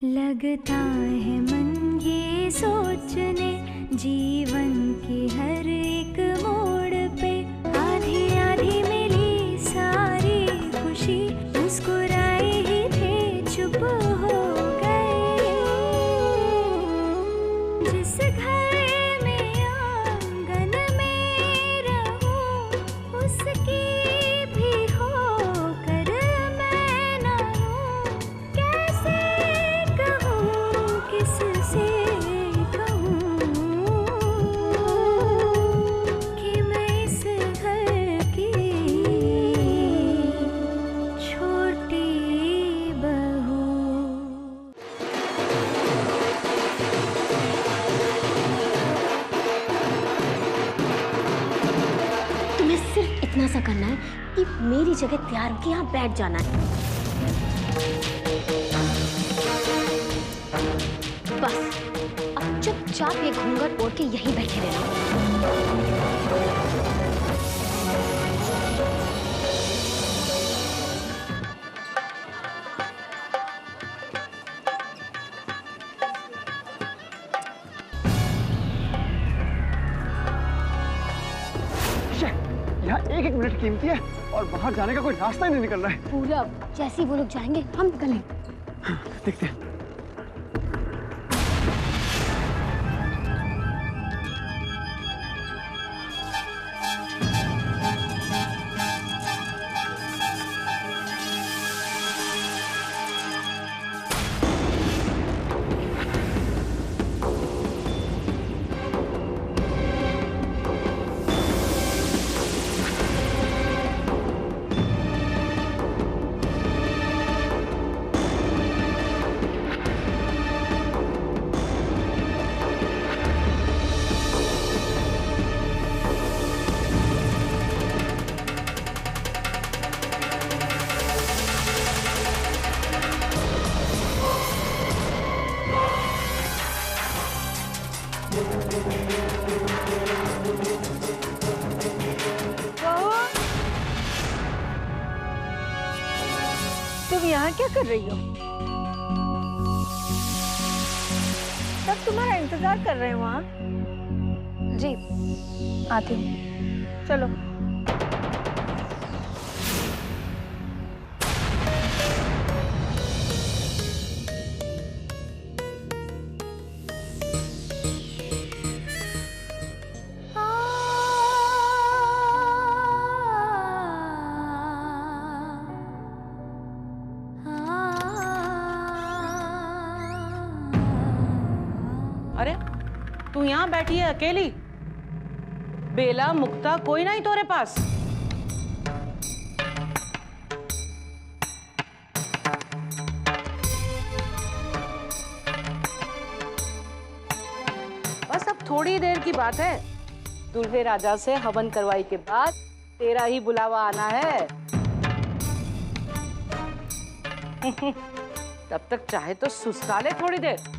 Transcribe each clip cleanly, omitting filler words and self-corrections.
लगता है मन ये सोचने जीवन की हर एक मोड़ पे आधी आधी मिली सारी खुशी मुस्कुराए ही थे चुप हो गए। जिस घर में आंगन में रहूं उसकी भी होकर मैं ना हूं। कैसे कहूं किससे कहूं कि मैं इस घर की छोटी बहू। तुम्हें सिर्फ इतना सा करना है कि मेरी जगह तैयार होकर यहाँ बैठ जाना है। बस अब चुपचाप ये घूंघट ओढ़ के यहीं बैठे रहना। यहाँ एक एक मिनट कीमती है और बाहर जाने का कोई रास्ता ही नहीं निकल रहा है। पूरा जैसे ही वो लोग जाएंगे हम निकलेंगे। देखते हैं। तुम यहाँ क्या कर रही हो? सब तुम्हारा इंतजार कर रहे हैं वहाँ। जी आती हूँ। चलो। अरे तू यहाँ बैठी है अकेली? बेला मुक्ता कोई नहीं तोरे पास? बस अब थोड़ी देर की बात है। दूल्हे राजा से हवन करवाई के बाद तेरा ही बुलावा आना है। तब तक चाहे तो सुस्ता ले थोड़ी देर।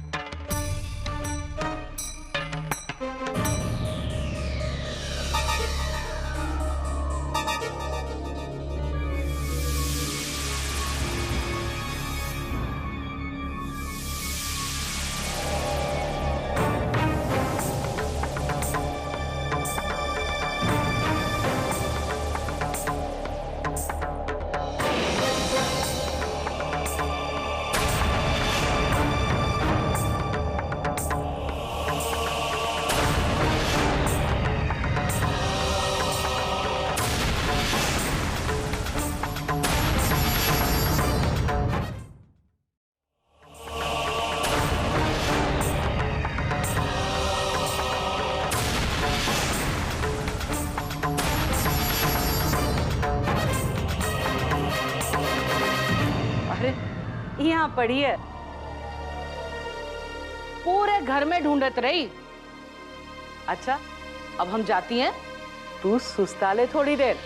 यहाँ पड़ी है, पूरे घर में ढूंढत रही। अच्छा अब हम जाती हैं, तू सुस्ता ले थोड़ी देर।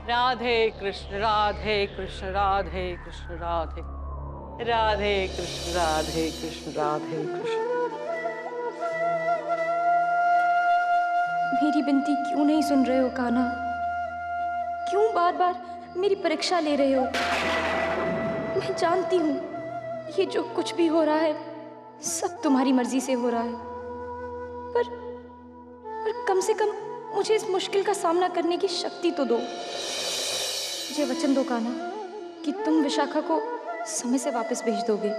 राधे कृष्ण राधे कृष्ण राधे कृष्ण राधे राधे कृष्ण राधे कृष्ण राधे कृष्ण। मेरी विनती क्यों नहीं सुन रहे हो कान्हा? क्यों बार बार मेरी परीक्षा ले रहे हो? मैं जानती हूँ ये जो कुछ भी हो रहा है सब तुम्हारी मर्जी से हो रहा है, पर कम से कम मुझे इस मुश्किल का सामना करने की शक्ति तो दो। मुझे वचन दो कान्हा कि तुम विशाखा को समय से वापस भेज दोगे।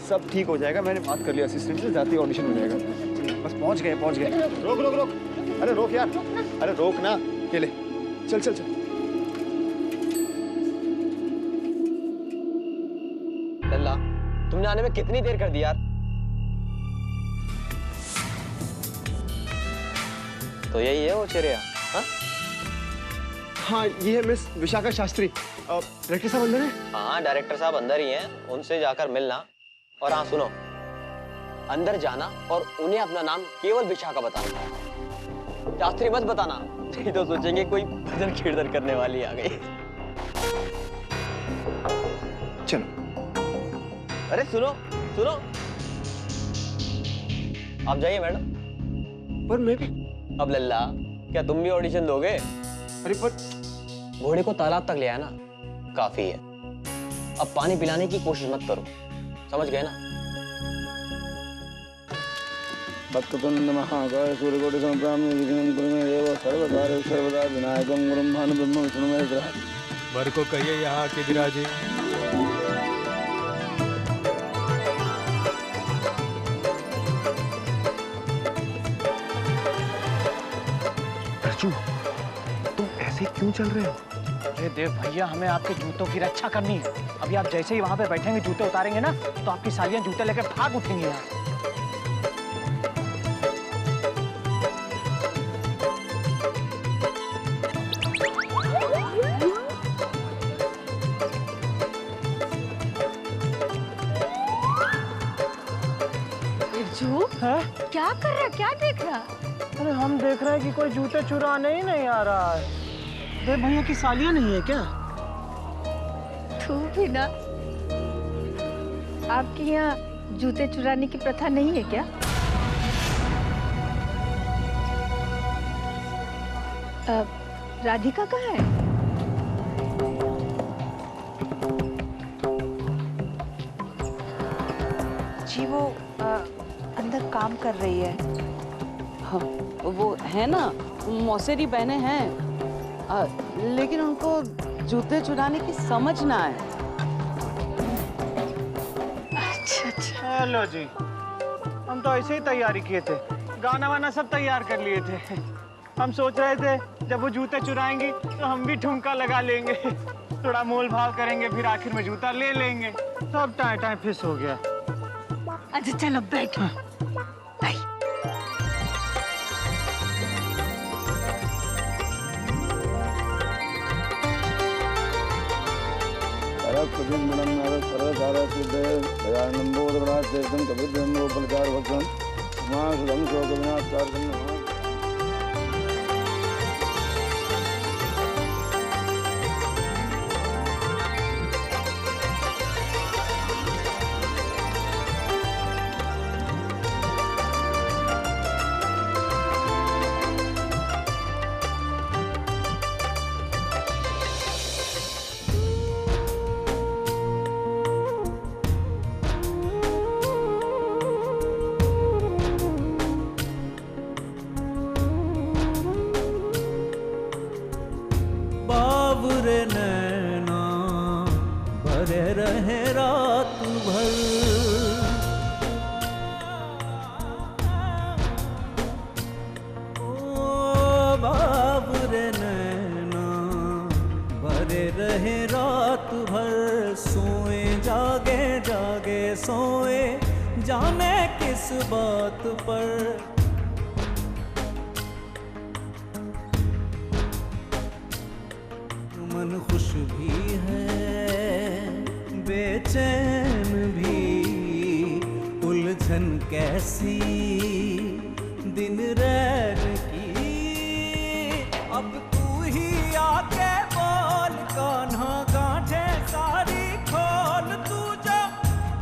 सब ठीक हो जाएगा, मैंने बात कर लिया असिस्टेंट से, जाती ऑडिशन हो जाएगा। बस पहुंच गए। रोक रोक रोक, अरे रोक यार, अरे रोक ना, ये ले, चल चल चल। लल्ला, तुमने आने में कितनी देर कर दी यार? तो यही है वो चिड़िया? हाँ ये है मिस विशाखा शास्त्री। डायरेक्टर साहब अंदर है? हाँ डायरेक्टर साहब अंदर ही हैं, उनसे जाकर मिलना। और हाँ सुनो, अंदर जाना और उन्हें अपना नाम केवल विशाखा बताना, शास्त्री मत बताना, नहीं तो सोचेंगे कोई भजन कीर्तन करने वाली आ गई। चलो। अरे सुनो सुनो, आप जाइए मैडम। पर मैं भी। अब लल्ला, क्या तुम भी ऑडिशन दोगे? अरे पर घोड़े को तालाब तक ले आया ना, काफी है। अब पानी पिलाने की कोशिश मत करो, समझ गए ना? भक्ततुंड महाकाय सूर्यकोटि समप्रभा निर्विघ्नं कुरु मे देव सर्वकार्येषु सर्वदा विनायकं गुरुं भानु ब्रह्म विष्णु महेश्वरः। वर को कहिए यहाँ के विराजे। अर्जू, तुम ऐसे क्यों चल रहे हो? अरे देव भैया, हमें आपके जूतों की रक्षा करनी है। अभी आप जैसे ही वहां पे बैठेंगे, जूते उतारेंगे ना, तो आपकी सालियां जूते लेकर भाग उठेंगी यहाँ। क्या कर रहा, क्या देख रहा? अरे हम देख रहे हैं कि कोई जूते चुराने ही नहीं आ रहा है। देव भैया की सालियां नहीं है क्या? तू भी ना, आपके यहाँ जूते चुराने की प्रथा नहीं है क्या? राधिका कहाँ है? जी वो अंदर काम कर रही है। हाँ, वो है ना, मौसेरी बहनें हैं, लेकिन उनको जूते चुराने की समझ ना है। अच्छा। हेलो जी, हम तो ऐसे ही तैयारी किए थे, गाना वाना सब तैयार कर लिए थे। हम सोच रहे थे जब वो जूते चुराएंगी तो हम भी ठुमका लगा लेंगे, थोड़ा मोल भाव करेंगे, फिर आखिर में जूता ले लेंगे। सब टाइम टाइम फिस हो गया। अच्छा चलो बैठ। बाबुरे नैना भरे रहे रात भर, ओ बाबुरे नैना भरे रहे रात भर, सोए जागे जागे सोए जाने किस बात पर। मन खुश भी है बेचैन भी, उलझन कैसी दिन रैन की। अब तू ही आके बोल कान्हा, गांठे सारी खोल, तू जो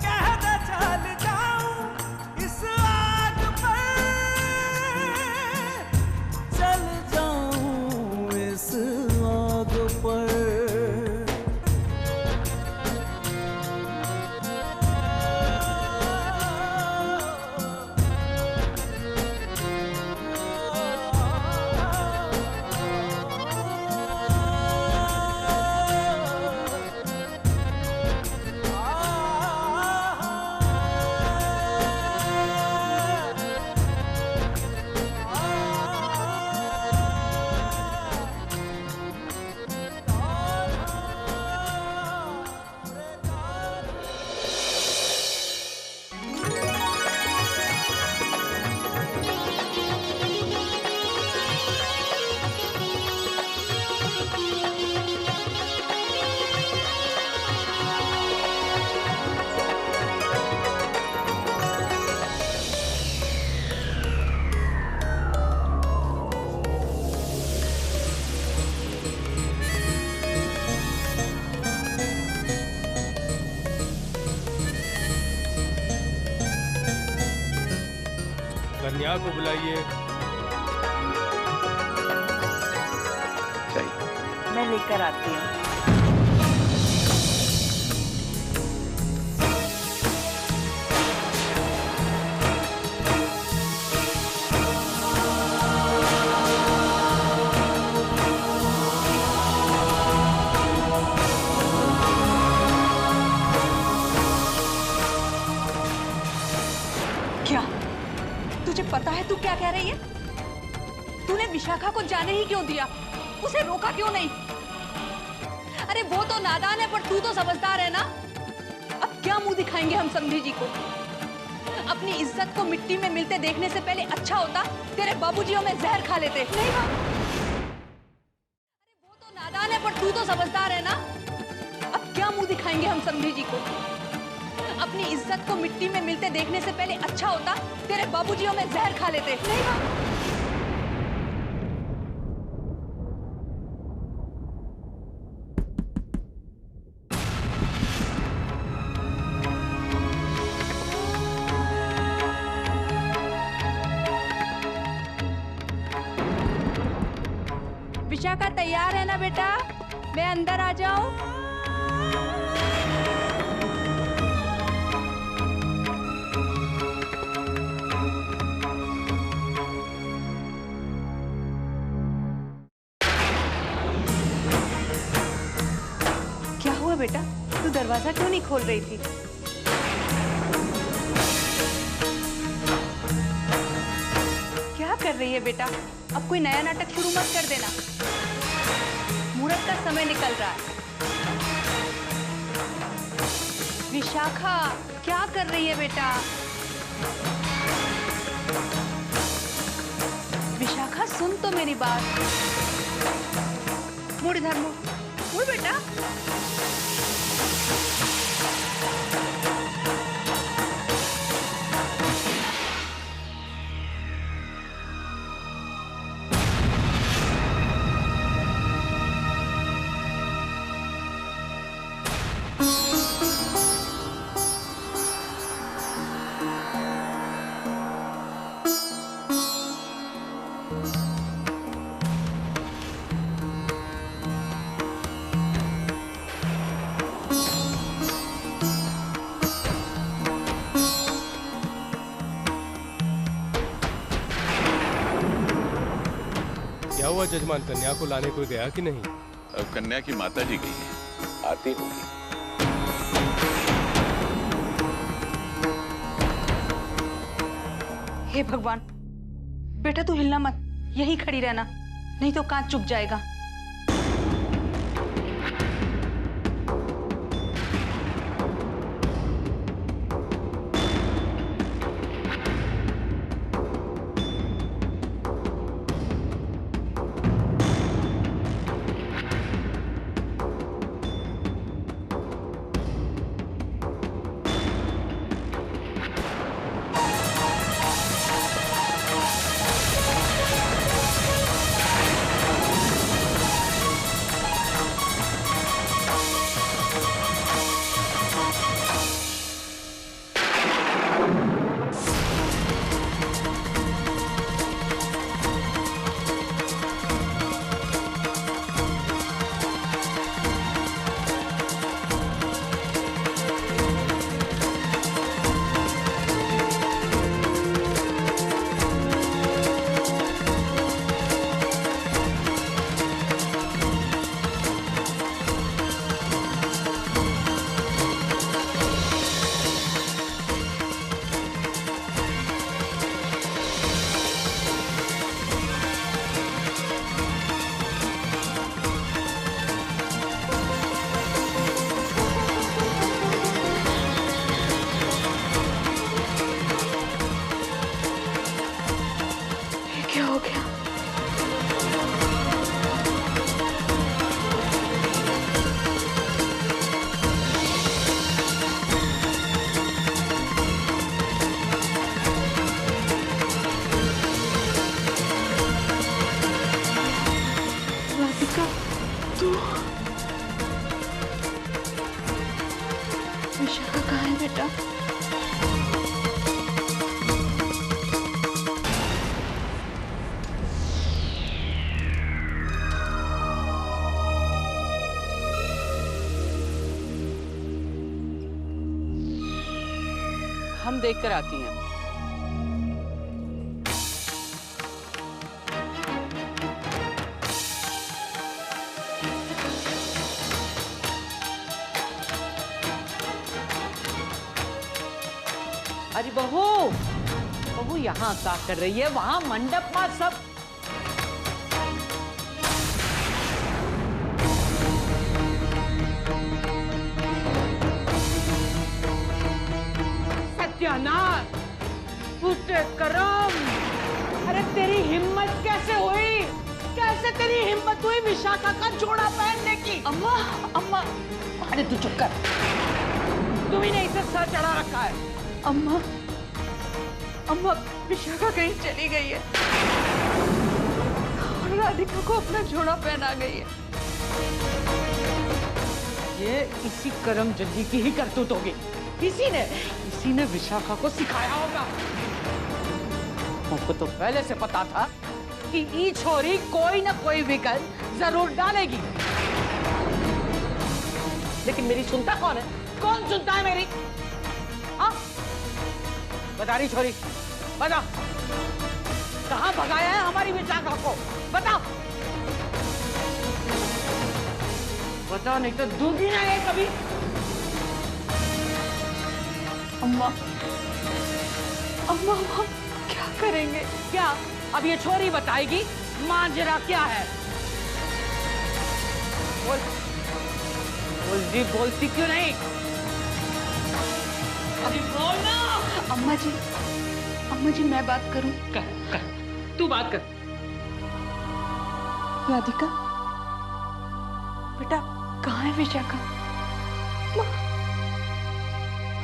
कह दे चल जाऊं इस आग पर, चल जाऊं इस आग पर। कन्या को बुलाइए। मैं लेकर आती हूँ। क्या तुझे पता है तू क्या कह रही है? तूने विशाखा को जाने ही क्यों दिया? उसे रोका क्यों नहीं? अरे वो तो नादान है, पर तू तो समझदार है ना। अब क्या मुंह दिखाएंगे हम समधी जी को? अपनी इज्जत को मिट्टी में मिलते देखने से पहले अच्छा होता तेरे बाबूजियों में जहर खा लेते। नहीं माँ, अरे वो तो नादान है, पर तू तो समझदार है ना। अब क्या मुंह दिखाएंगे हम समधी जी को? अपनी इज्जत को मिट्टी में मिलते देखने से पहले अच्छा होता तेरे बाबूजियों में जहर खा लेते। नहीं माँ, विशाखा तैयार है ना बेटा? मैं अंदर आ जाऊं? क्या हुआ बेटा? तू दरवाजा क्यों नहीं खोल रही थी? क्या कर रही है बेटा? अब कोई नया नाटक शुरू मत कर देना। मुहूर्त का समय निकल रहा है। विशाखा, क्या कर रही है बेटा? विशाखा सुन तो मेरी बात। मुड़ इधर, मुड़ बेटा। क्या हुआ जजमान, कन्या को लाने कोई गया कि नहीं? अब कन्या की माता जी गई है, आती होगी। हे भगवान, बेटा तू हिलना मत, यहीं खड़ी रहना, नहीं तो कांच चुभ जाएगा। क्या हो गया? राधिका, तू विशाखा कहाँ है बेटा? हम देख कर आती हैं। अरे बहू, बहू यहाँ क्या कर रही है? वहां मंडप में सब सत्यानाश, फूटे करम। अरे तेरी हिम्मत कैसे हुई? कैसे तेरी हिम्मत हुई विशाखा का जोड़ा पहनने की? अम्मा, अम्मा, अरे तू चुप कर, तुम्ही ने इसे सर चढ़ा रखा है। अम्मा, अम्मा, विशाखा कहीं चली गई है और राधिका को अपना जोड़ा पहना गई है। ये इसी करम जल्दी की ही करतूत होगी। इसी ने विशाखा को सिखाया होगा। हमको तो पहले से पता था कि ये छोरी कोई ना कोई विकल जरूर डालेगी। लेकिन मेरी सुनता कौन है? कौन सुनता है मेरी? हाँ? बता रही छोरी, बता, कहाँ भगाया है हमारी विशाखा को? बता, बता, नहीं तो दूंगी ना ये कभी। अम्मा, अम्मा, हम क्या करेंगे? क्या अब ये छोरी बताएगी मांजरा क्या है? बोल, बोलती बोलती क्यों नहीं? अभी बोल ना। अम्मा जी मैं बात करूं? कर, तू बात कर। राधिका, बेटा कहाँ है विशाखा?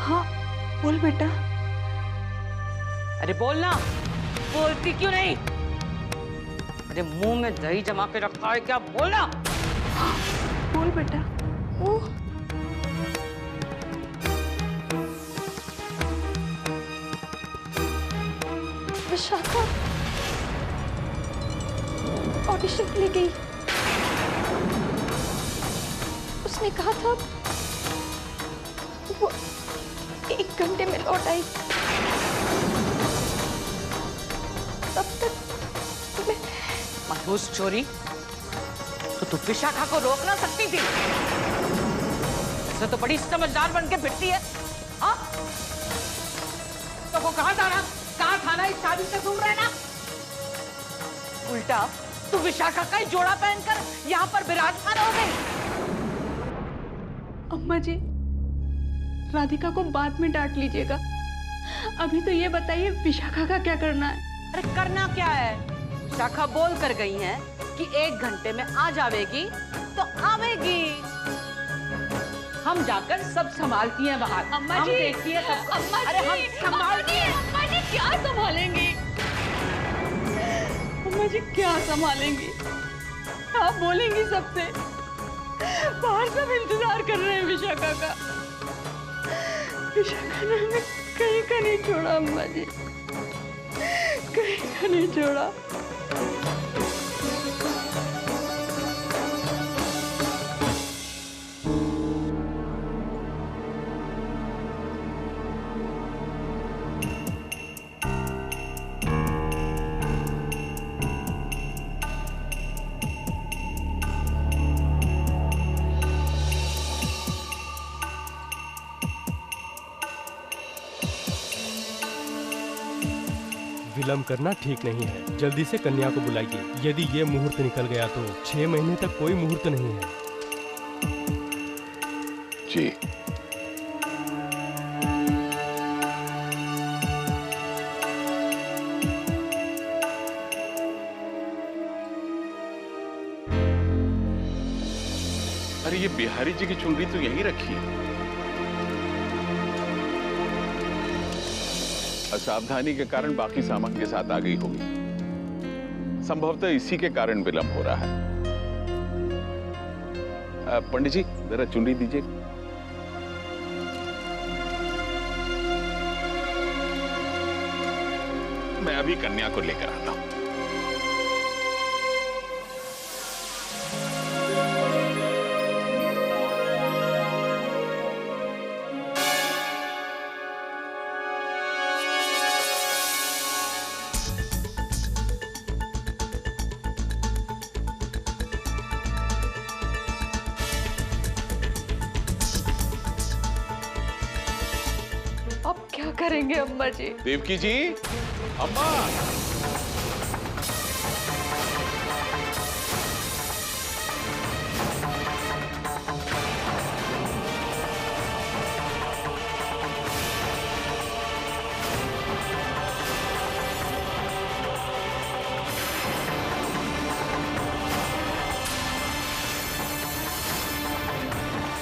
हाँ बोल बेटा। अरे बोल ना, बोलती क्यों नहीं? अरे मुंह में दही जमा के रखा है क्या? बोलना। बोल बेटा। विशाखा ऑडिशन के लिए गई। उसने कहा था वो 1 घंटे में लौट आई। तब तक मैं मनहूस चोरी, तो तू विशाखा को रोक ना सकती थी। तो बड़ी समझदार बन के फिरती है। हाँ? तो वो कहाँ जाना? कहाँ थाना इस शादी से घूम रहे ना? उल्टा तू विशाखा का ही जोड़ा पहनकर यहाँ पर विराजमान हो गई। अम्मा जी, राधिका को बाद में डांट लीजिएगा। अभी तो ये बताइए विशाखा का क्या करना है? अरे करना क्या है? विशाखा बोल कर गई है कि 1 घंटे में आ जाएगी तो आवेगी। हम जाकर सब संभालती हैं बाहर। अम्मा हम जी, देखती हैं सब। अम्मा अरे जी, हम संभालती हैं। अम्मा जी क्या संभालेंगी? अम्मा जी क्या संभालेंगी? आप बोलेंगी सबसे? बाहर सब इंतजार कर रहे हैं विशाखा का। विशाखा ने हमें कहीं का नहीं छोड़ा अम्मा जी, कहीं का नहीं छोड़ा। विलंब करना ठीक नहीं है। जल्दी से कन्या को बुलाइए। यदि ये मुहूर्त निकल गया तो 6 महीने तक कोई मुहूर्त नहीं है। जी। अरे ये बिहारी जी की चुनरी तो यहीं रखी है। असावधानी के कारण बाकी सामान के साथ आ गई होगी। संभवतः इसी के कारण विलंब हो रहा है। पंडित जी जरा चुनरी दीजिए। मैं अभी कन्या को लेकर आता हूं। करेंगे अम्मा जी? देवकी जी, अम्मा।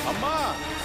अम्मा।